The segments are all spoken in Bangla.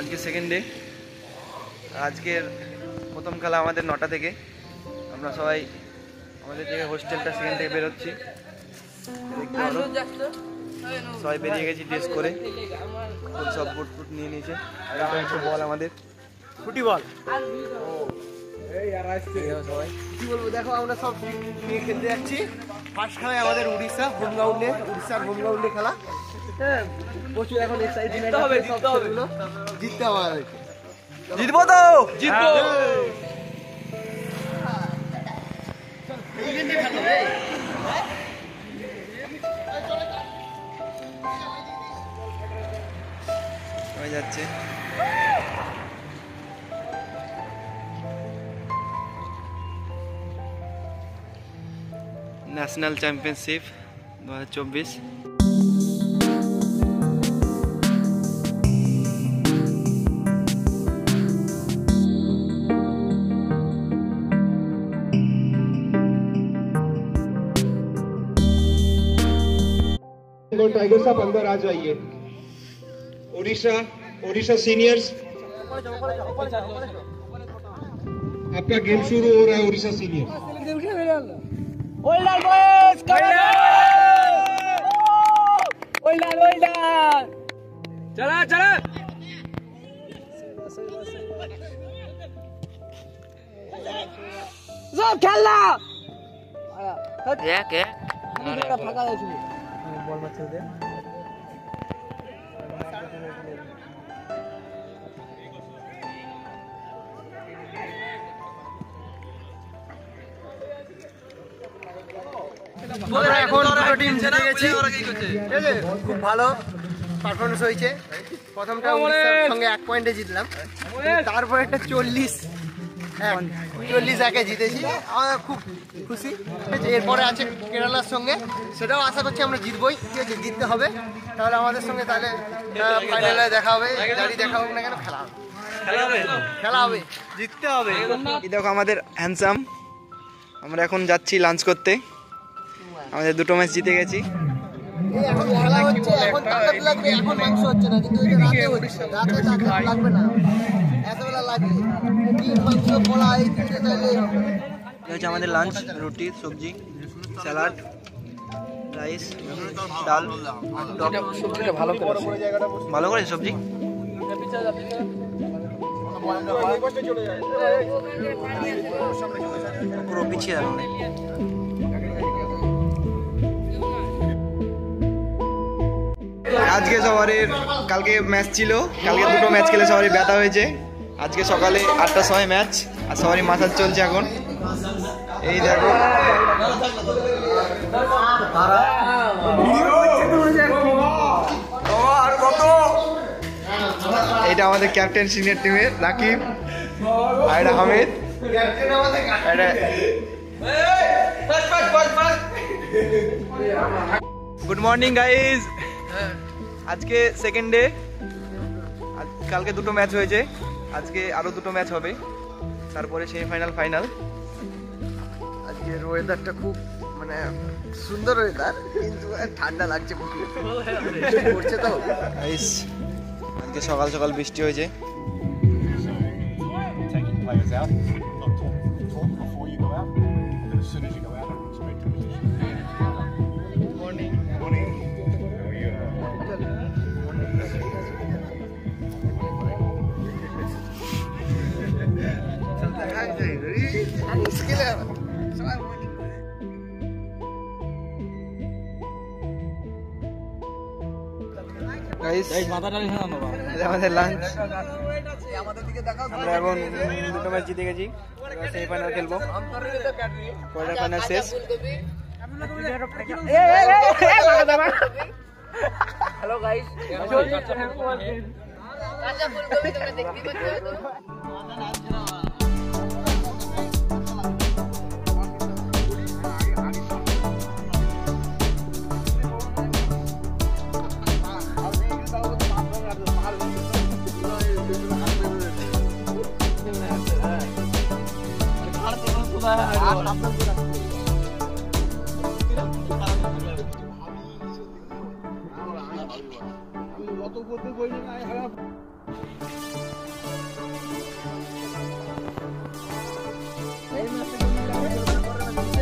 আজকে সেকেন্ড ডে। আজকের প্রথম খেলা আমাদের 9টা থেকে। আমরা সবাই আমাদের যে হোস্টেলটা সেখান থেকে বেরোচ্ছি, দেখতে পারো সবাই বেরিয়ে গেছি ড্রেস করে, সব বুট ফুট নিয়ে নিয়েছে। একটু বল আমাদের ফুটবল সবাই কি বলবো, দেখো আমরা সব নিয়ে খেলতে যাচ্ছি। ফার্স্ট খেলায় আমাদের উড়িষ্যার হোম গ্রাউন্ডে খেলা। হ্যাঁ, প্রচুর এখন এক্সাইটমেন্ট হবে, জিততে হবে আমাদের। জিতবো তো, জিতবো। হয়ে যাচ্ছে ন্যাশনাল চ্যাম্পিয়নশিপ 2024। टाइगर साहब अंदर आ जाइए। ओडिशा सीनियर्स, आपका गेम शुरू हो रहा है। ओडिशा सीनियर्स चला चला सब खेलना फाका बॉल मत खेल दे। এখন দুটো টিম জিতে গেছি, খুব ভালো পারফরমেন্স হয়েছে। প্রথমটা উড়িষ্যার সঙ্গে 1 পয়েন্টে জিতলাম, তারপরে একটা 40-1 জিতেছি। আমরা খুব খুশি। এরপরে আছে কেরালার সঙ্গে, সেটাও আশা করছি আমরা জিতবই। ঠিক আছে, জিততে হবে, তাহলে আমাদের সঙ্গে তাহলে ফাইনালে দেখা হবে। যারই দেখা হোক না কেন, খেলা হবে, জিততে হবে। এই দেখো আমাদের হ্যান্ডসাম। আমরা এখন যাচ্ছি লাঞ্চ করতে। আমাদের 2টো ম্যাচ জিতে গেছি। এখন খেলা হচ্ছে, এখন তাকাত লাগবে, এখন মাংস হচ্ছে না, কিন্তু রাতে তাকাত লাগবে না, এতবেলা লাগবে। ডিম, মাংস, কলা এই তিনটে চাইলে হচ্ছে আমাদের লাঞ্চ। রুটি, সবজি, স্যালাড, রাইস, ডাল। সবজিটা ভালো করে সবজি পুরো পিছিয়ে গেল। আজকে সবারের, কালকে ম্যাচ ছিল, কালকে 2টো ম্যাচ খেলে সবারই ব্যথা হয়েছে। আজকে সকালে 8টার সময় ম্যাচ, আর সবারই মাসাজ চলছে এখন। এই দেখো এটা আমাদের ক্যাপ্টেন সিনিয়র টিমের রাকিব, আর এটা হামিদ। Good morning guys. আজকে সেকেন্ড ডে। কালকে 2টো ম্যাচ হয়েছে, আজকে আরো 2টো ম্যাচ হবে, তারপরে সেমিফাইনাল, ফাইনাল। আজকের ওয়েদারটা খুব মানে সুন্দর ওয়েদার, কিন্তু ঠান্ডা লাগছে পড়ছে তো। আজকে সকাল সকাল বৃষ্টি হয়েছে। আমাদের লাঞ্চ। আমরা এখন 2টো ম্যাচ জিতে গেছি, সেমিফাইনাল খেলবো, কোয়ার্টার ফাইনাল শেষ। Hello guys,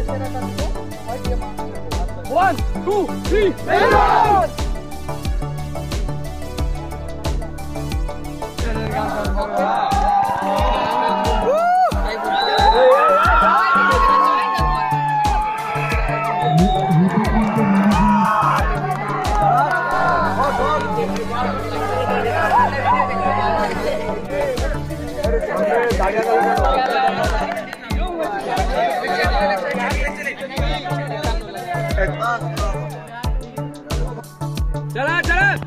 1, 2, 3, Melon! चला चला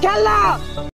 खेलना